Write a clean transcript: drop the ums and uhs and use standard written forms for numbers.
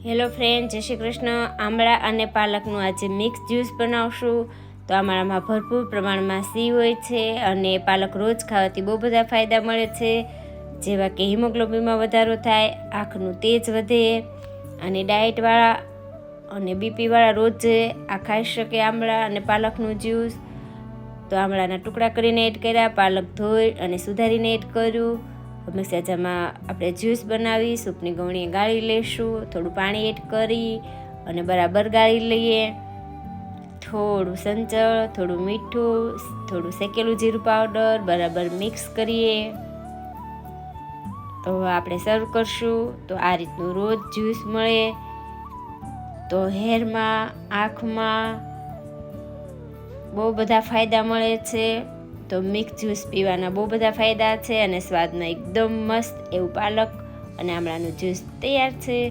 Hello friend, જય શ્રી કૃષ્ણ। આમળા અને પાલકનું આજે મિક્સ જ્યુસ બનાવશું। તો આમળામાં ભરપૂર પ્રમાણમાં સી હોય છે અને પાલક રોજ ખાવાથી બહુ બધા ફાયદા મળે છે, જેવા કે હિમોગ્લોબિનમાં વધારો થાય, આંખનું તેજ વધે અને ડાયટવાળા અને બીપીવાળા રોજ આ ખાઈ શકે આમળા અને પાલકનું જ્યુસ। તો આમળાના ટુકડા કરીને એડ કર્યા, પાલક ધોઈ અને સુધારીને એડ કર્યું। મિક્સર જારમાં આપણે જ્યુસ બનાવી સૂપની ગવણીએ ગાળી લઈશું, થોડું પાણી એડ કરી અને બરાબર ગાળી લઈએ। થોડું સંચળ, થોડું મીઠું, થોડું શેકેલું જીરું પાવડર બરાબર મિક્સ કરીએ। તો આપણે સર્વ કરશું। તો આ રીતનું રોજ જ્યુસ મળે તો હેરમાં, આંખમાં બહુ બધા ફાયદા મળે છે। તો મિક્સ જ્યુસ પીવાના બહુ બધા ફાયદા છે અને સ્વાદમાં એકદમ મસ્ત એવું પાલક અને આમળાનું જ્યુસ તૈયાર છે।